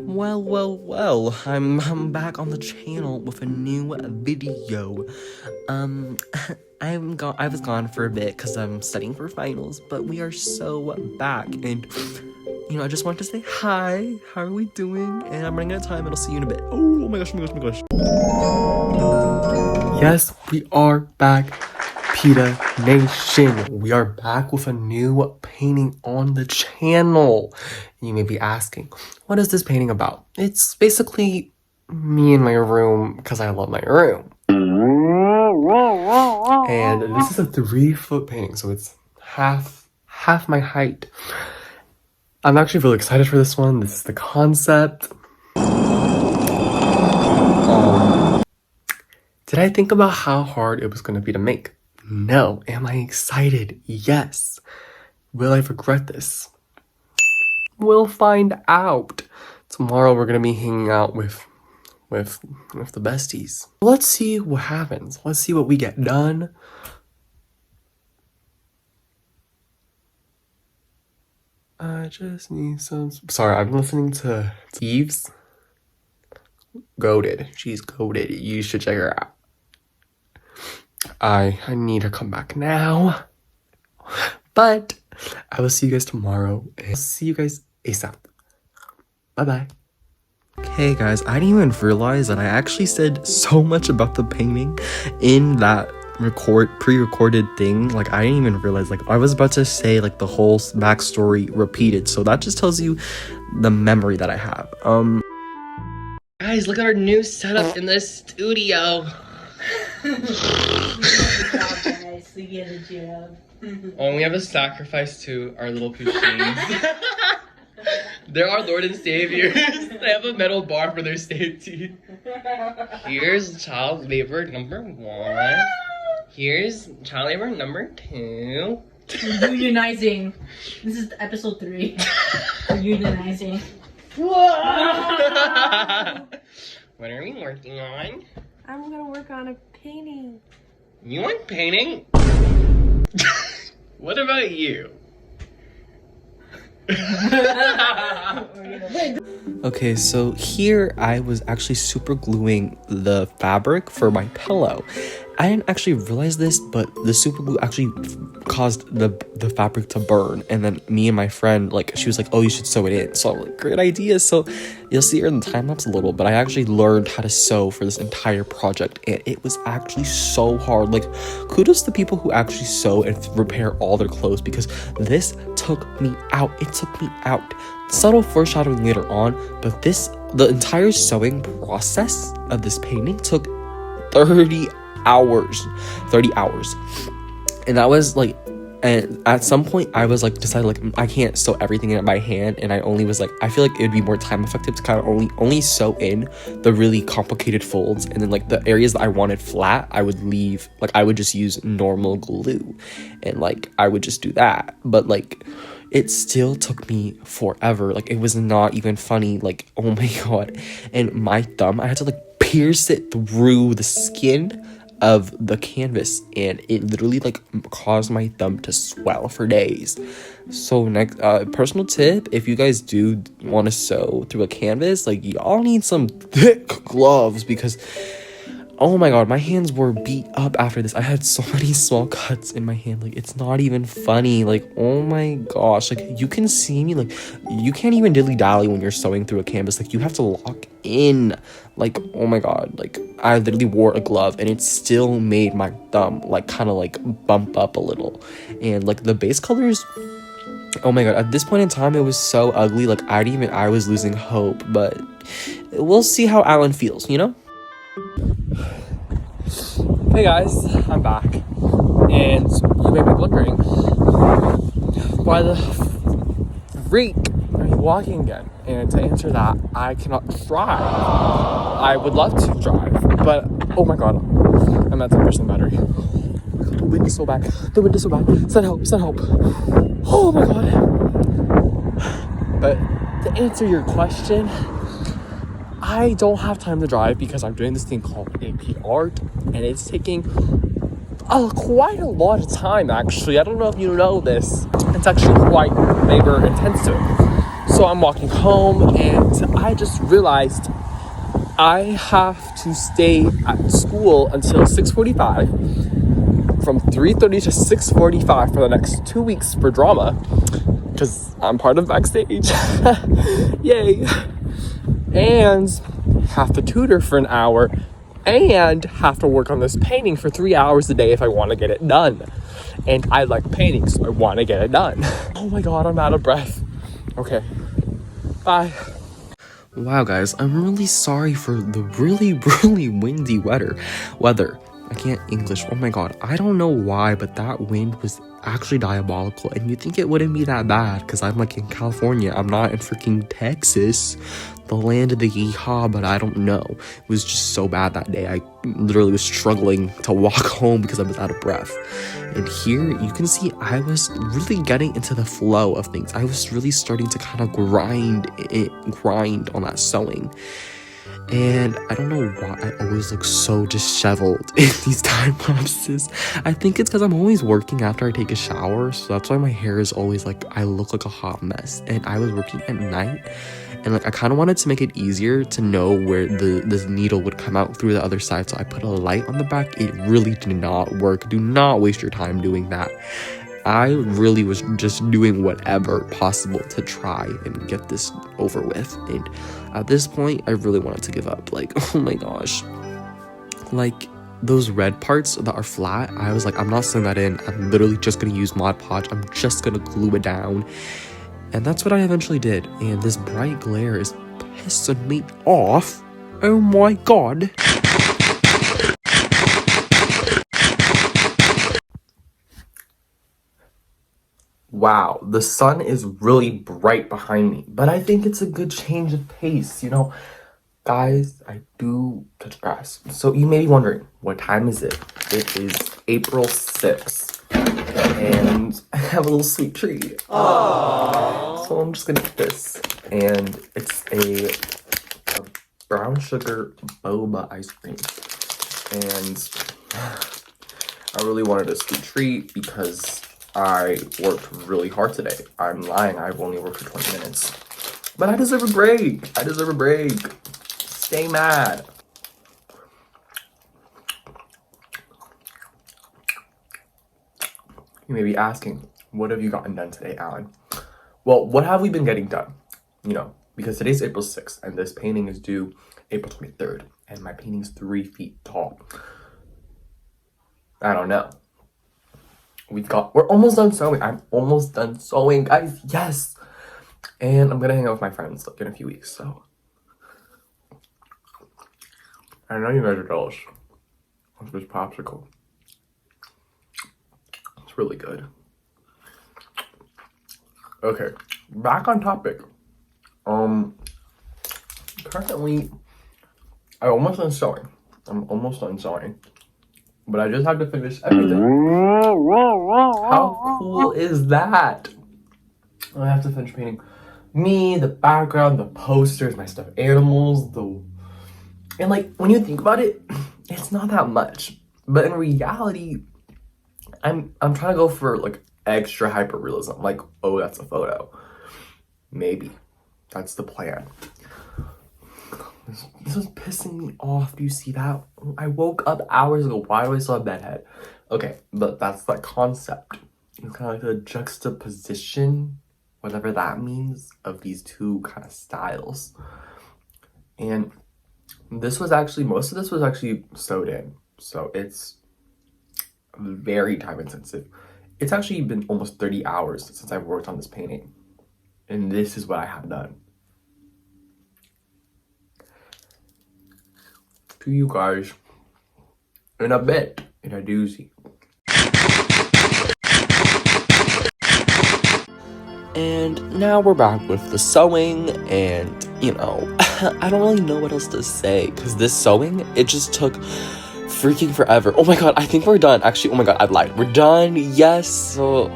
Well, I'm back on the channel with a new video. I was gone for a bit because I'm studying for finals, but we are so back, and I just wanted to say hi. How are we doing? And I'm running out of time, and I'll see you in a bit. Oh my gosh. Yes, we are back, PETA Nation. We are back with a new painting on the channel. You may be asking, what is this painting about? It's basically me in my room because I love my room. And this is a 3-foot painting, so it's half my height. I'm actually really excited for this one. This is the concept. Did I think about how hard it was going to be to make? No. Am I excited? Yes. Will I regret this? We'll find out. Tomorrow we're going to be hanging out with the besties. Let's see what happens. Let's see what we get done. I just need some... Sorry, I'm listening to Eve's. Goated. She's goated. You should check her out. I need her to come back now. But I will see you guys tomorrow. And I'll see you guys ASAP. Bye-bye. Hey guys, I didn't even realize that I actually said so much about the painting in that pre-recorded thing. Like, I didn't even realize, like, I was about to say like the whole backstory repeated, so that just tells you the memory that I have. Guys, look at our new setup in the studio. Good job, guys. We get a job. Oh, we have a sacrifice to our little Pushins. They're our Lord and Saviors. They have a metal bar for their safety. Here's child labor number 1. Here's child labor number 2. Unionizing. This is episode 3. Unionizing. What are we working on? I'm gonna work on a painting. You want painting? What about you? Okay, so here I was actually super gluing the fabric for my pillow. I didn't actually realize this, but the super glue actually caused the fabric to burn. And then me and my friend, like, she was like, oh, you should sew it in. So I'm like, great idea. So you'll see her in the time-lapse a little, but I actually learned how to sew for this entire project. And it was actually so hard. Like, kudos to people who actually sew and repair all their clothes, because this took me out. It took me out. Subtle foreshadowing later on, but the entire sewing process of this painting took 30 hours. And that was like, and at some point I was like, decided like, I can't sew everything in by hand, and I only was like, I feel like it would be more time effective to kind of only sew in the really complicated folds, and then like the areas that I wanted flat, I would leave, like I would just use normal glue, and like I would just do that. But like, it still took me forever. Like, it was not even funny. Like, oh my god. And my thumb, I had to like pierce it through the skin of the canvas, and it literally like caused my thumb to swell for days. So next personal tip, if you guys do want to sew through a canvas, like, y'all need some thick gloves, because oh my god, my hands were beat up after this. I had so many small cuts in my hand. Like, it's not even funny. Like, oh my gosh. Like, you can see me. Like, you can't even dilly-dally when you're sewing through a canvas. Like, you have to lock in. Like, oh my god. Like, I literally wore a glove, and it still made my thumb, like, kind of, like, bump up a little. And, like, the base colors... Oh my god, at this point in time, it was so ugly. Like, I was losing hope. But we'll see how Alan feels, you know? Hey guys, I'm back, and you may be wondering, why the freak are you walking again? And to answer that, I cannot drive. I would love to drive, but oh my god, I'm at 10% battery. The wind is so bad. Send help. Oh my god. But to answer your question, I don't have time to drive because I'm doing this thing called AP Art, and it's taking quite a lot of time, actually. I don't know if you know this. It's actually quite labor intensive. So I'm walking home and I just realized I have to stay at school until 6:45, from 3:30 to 6:45 for the next 2 weeks for drama, because I'm part of backstage. Yay. And have to tutor for an hour and have to work on this painting for 3 hours a day if I want to get it done. And I like painting, so I want to get it done. Oh my god, I'm out of breath. Okay, bye. Wow, guys, I'm really sorry for the really windy weather. I can't English. Oh my god, I don't know why, but that wind was actually diabolical. And you'd think it wouldn't be that bad because I'm like in California. I'm not in freaking Texas, the land of the yeehaw, but I don't know. It was just so bad that day. I literally was struggling to walk home because I was out of breath. And here you can see I was really getting into the flow of things. I was really starting to kind of grind on that sewing. And I don't know why I always look so disheveled in these time lapses. I think it's because I'm always working after I take a shower, so that's why my hair is always like, I look like a hot mess. And I was working at night, and like I kind of wanted to make it easier to know where this needle would come out through the other side, so I put a light on the back. It really did not work. Do not waste your time doing that. I really was just doing whatever possible to try and get this over with. And at this point, I really wanted to give up. Like, oh my gosh. Like, those red parts that are flat, I was like, I'm not sewing that in. I'm literally just going to use Mod Podge. I'm just going to glue it down. And that's what I eventually did. And this bright glare is pissing me off. Oh my god. Wow, the sun is really bright behind me, but I think it's a good change of pace, you know? Guys, I do touch grass. So you may be wondering, what time is it? It is April 6th, and I have a little sweet treat. Aww. So I'm just gonna eat this, and it's a brown sugar boba ice cream, and I really wanted a sweet treat because I worked really hard today. I'm lying, I've only worked for 20 minutes. But I deserve a break. I deserve a break. Stay mad. You may be asking, what have you gotten done today, Alan? Well, what have we been getting done? You know, because today's April 6th, and this painting is due April 23rd, and my painting's 3 feet tall. I don't know. We're almost done sewing. I'm almost done sewing, guys. Yes. And I'm gonna hang out with my friends like in a few weeks, so. I know you guys are jealous of this popsicle. It's really good. Okay, back on topic. Currently, I'm almost done sewing. But I just have to finish everything. How cool is that? I have to finish painting me, the background, the posters, my stuffed animals, and like when you think about it, it's not that much. But in reality, I'm trying to go for like extra hyper realism. Like, oh, that's a photo. Maybe. That's the plan. This is pissing me off. Do you see that? I woke up hours ago. Why do I still have bedhead? Okay, but that's the concept. It's kind of like the juxtaposition, whatever that means, of these two kind of styles. And most of this was actually sewed in. So it's very time intensive. It's actually been almost 30 hours since I've worked on this painting. And this is what I have done. To you guys in a bit, in a doozy. And now we're back with the sewing, and you know, I don't really know what else to say because this sewing, it just took freaking forever. Oh my god, I think we're done. Actually, oh my god, I lied. We're done. Yes. So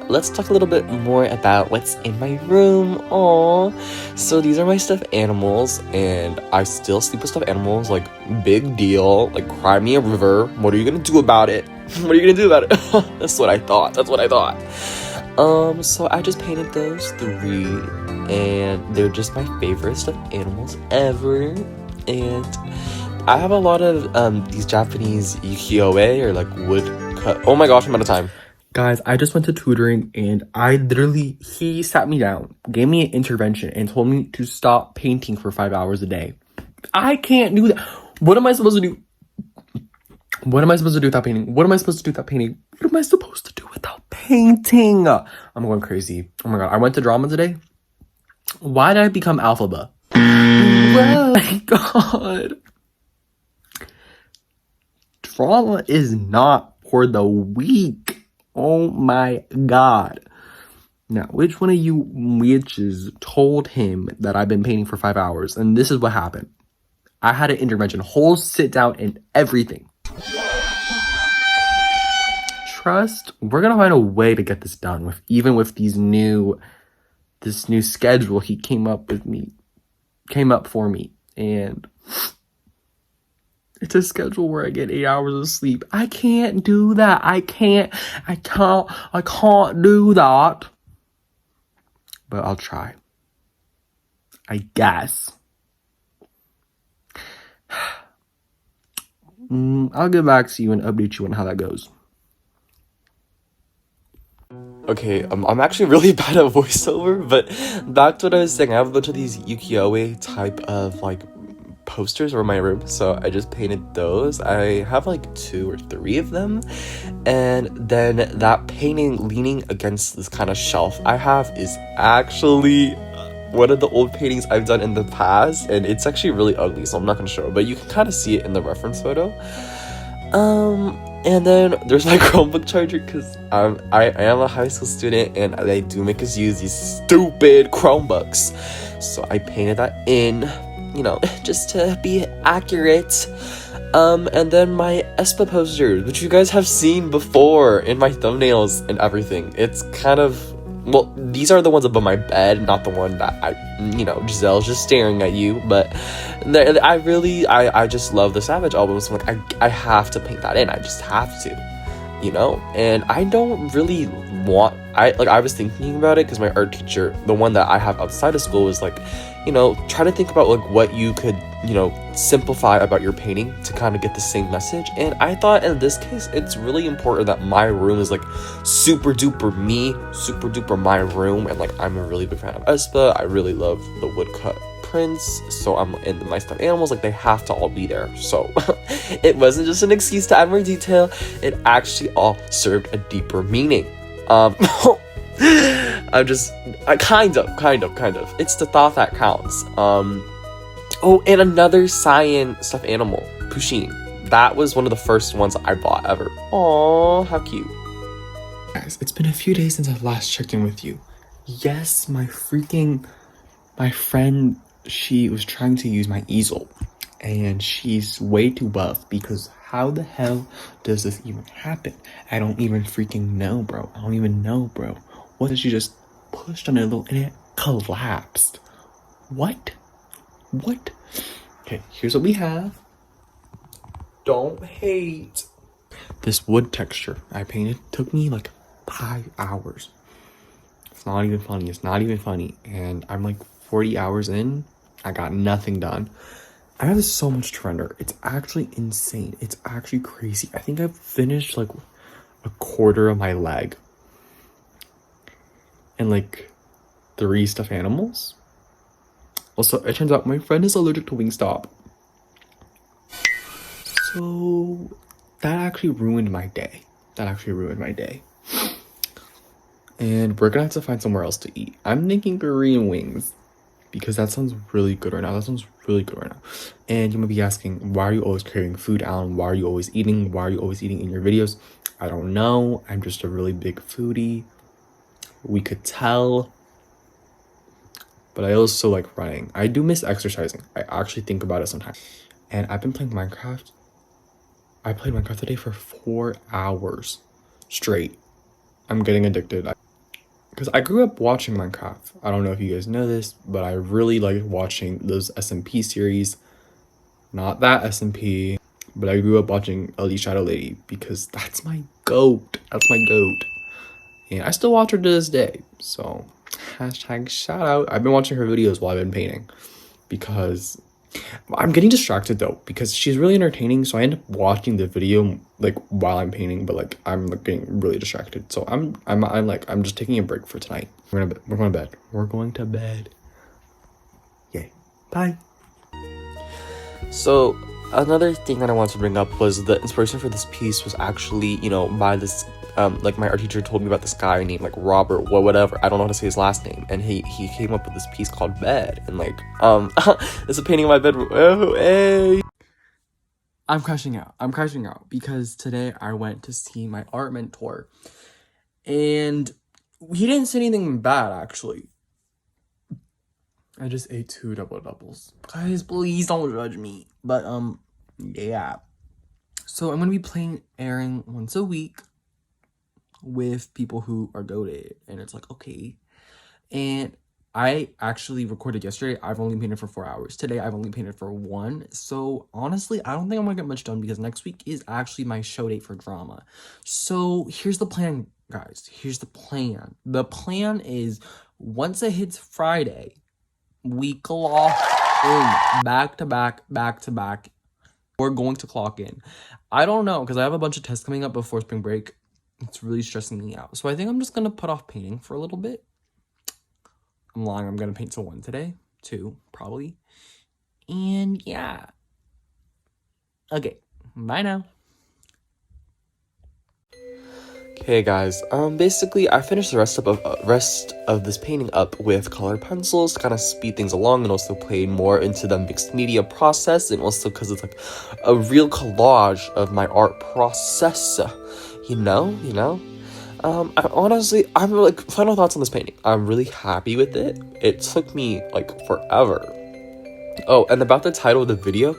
let's talk a little bit more about what's in my room. Aww. So these are my stuffed animals, and I still sleep with stuffed animals. Like, big deal. Like, cry me a river. What are you gonna do about it? What are you gonna do about it? That's what I thought. So I just painted those three, and they're just my favorite stuffed animals ever. And I have a lot of these Japanese ukiyo-e or like wood cut. Oh my gosh, I'm out of time. Guys, I just went to tutoring and he sat me down, gave me an intervention, and told me to stop painting for 5 hours a day. I can't do that. What am I supposed to do? What am I supposed to do without painting? What am I supposed to do without painting? What am I supposed to do without painting? I'm going crazy. Oh my god, I went to drama today. Why did I become alphaba? Oh my god. Drama is not for the weak. Oh my god. Now, which one of you witches told him that I've been painting for 5 hours? And this is what happened. I had an intervention, whole sit down and everything. Trust, we're gonna find a way to get this done with this new schedule he came up for me. And it's a schedule where I get 8 hours of sleep. I can't do that. I can't do that. But I'll try, I guess. I'll get back to you and update you on how that goes. Okay, I'm actually really bad at voiceover, but back to what I was saying. I have a bunch of these ukiyo-e type of like posters in my room, so I just painted those. I have like 2 or 3 of them, and then that painting leaning against this kind of shelf I have is actually one of the old paintings I've done in the past, and it's actually really ugly, so I'm not gonna show it, but you can kind of see it in the reference photo. And then there's my Chromebook charger, because I am a high school student and they do make us use these stupid Chromebooks, so I painted that in, you know, just to be accurate. And then my Espa poster, which you guys have seen before in my thumbnails and everything. It's kind of, well, these are the ones above my bed, not the one that Giselle's just staring at you, but I just love the Savage album, so like I have to paint that in. I just have to, you know. And I don't really want, I was thinking about it because my art teacher, the one that I have outside of school, was like, you know, try to think about like what you could, you know, simplify about your painting to kind of get the same message. And I thought in this case it's really important that my room is like super duper me, super duper my room. And like I'm a really big fan of Espa. I really love the woodcut prints, so I'm in my stuffed animals, like they have to all be there. So it wasn't just an excuse to add more detail, it actually all served a deeper meaning. I kind of. It's the thought that counts. Oh, and another cyan stuffed animal, Pusheen. That was one of the first ones I bought ever. Aww, how cute. Guys, it's been a few days since I last checked in with you. Yes, my friend, she was trying to use my easel, and she's way too buff, because how the hell does this even happen? I don't even freaking know, bro. I don't even know, bro. What did she just pushed on it a little and it collapsed? What? Okay, here's what we have. Don't hate. This wood texture I painted took me like 5 hours. It's not even funny. And I'm like 40 hours in. I got nothing done. I have so much to render. It's actually insane. It's actually crazy. I think I've finished like a quarter of my leg. And like 3 stuffed animals. Also, it turns out my friend is allergic to Wingstop. So that actually ruined my day. And we're gonna have to find somewhere else to eat. I'm thinking Korean wings, because that sounds really good right now. And you might be asking, why are you always craving food, Alan? Why are you always eating? Why are you always eating in your videos? I don't know. I'm just a really big foodie. We could tell. But I also like running. I do miss exercising. I actually think about it sometimes. And I've been playing Minecraft. I played Minecraft today for 4 hours straight. I'm getting addicted. Because I grew up watching Minecraft. I don't know if you guys know this, but I really like watching those SMP series. Not that SMP, but I grew up watching Elite Shadow Lady because that's my goat. and I still watch her to this day. So hashtag shout out. I've been watching her videos while I've been painting because I'm getting distracted though, because she's really entertaining, so I end up watching the video like while I'm painting, but like I'm like getting really distracted. So I'm just taking a break for tonight. We're going to bed. We're going to bed. Yay. Bye. So another thing that I wanted to bring up was the inspiration for this piece was actually, you know, by this like my art teacher told me about this guy named like Robert, whatever, I don't know how to say his last name, and he came up with this piece called Bed, and like it's a painting of my bedroom. Oh, hey. I'm crashing out because today I went to see my art mentor, and he didn't say anything bad actually. I just ate 2 double-doubles. Guys, please don't judge me. But yeah. So I'm gonna be playing Aaron once a week with people who are goated, and it's like, okay. And I actually recorded yesterday. I've only painted for 4 hours. Today I've only painted for 1. So honestly, I don't think I'm gonna get much done because next week is actually my show date for drama. So here's the plan, guys. Here's the plan. The plan is once it hits Friday, we clock in back to back. We're going to clock in. I don't know, because I have a bunch of tests coming up before spring break. It's really stressing me out. So I think I'm just going to put off painting for a little bit. I'm lying. I'm going to paint till 1 today. 2, probably. And yeah. Okay. Bye now. Okay guys, basically I finished the rest of this painting up with colored pencils to kind of speed things along, and also play more into the mixed media process, and also because it's like a real collage of my art process, you know. I'm like, final thoughts on this painting. I'm really happy with it. It took me like forever. Oh, and about the title of the video,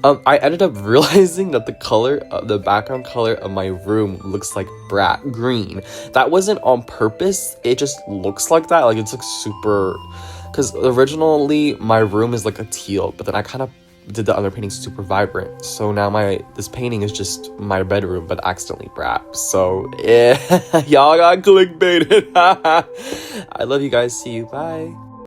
I ended up realizing that the background color of my room looks like brat green. That wasn't on purpose. It just looks like that. Like, it's like super, because originally my room is like a teal, but then I kind of did the other painting super vibrant. So now this painting is just my bedroom, but accidentally brat. So yeah, y'all got clickbaited. I love you guys. See you. Bye.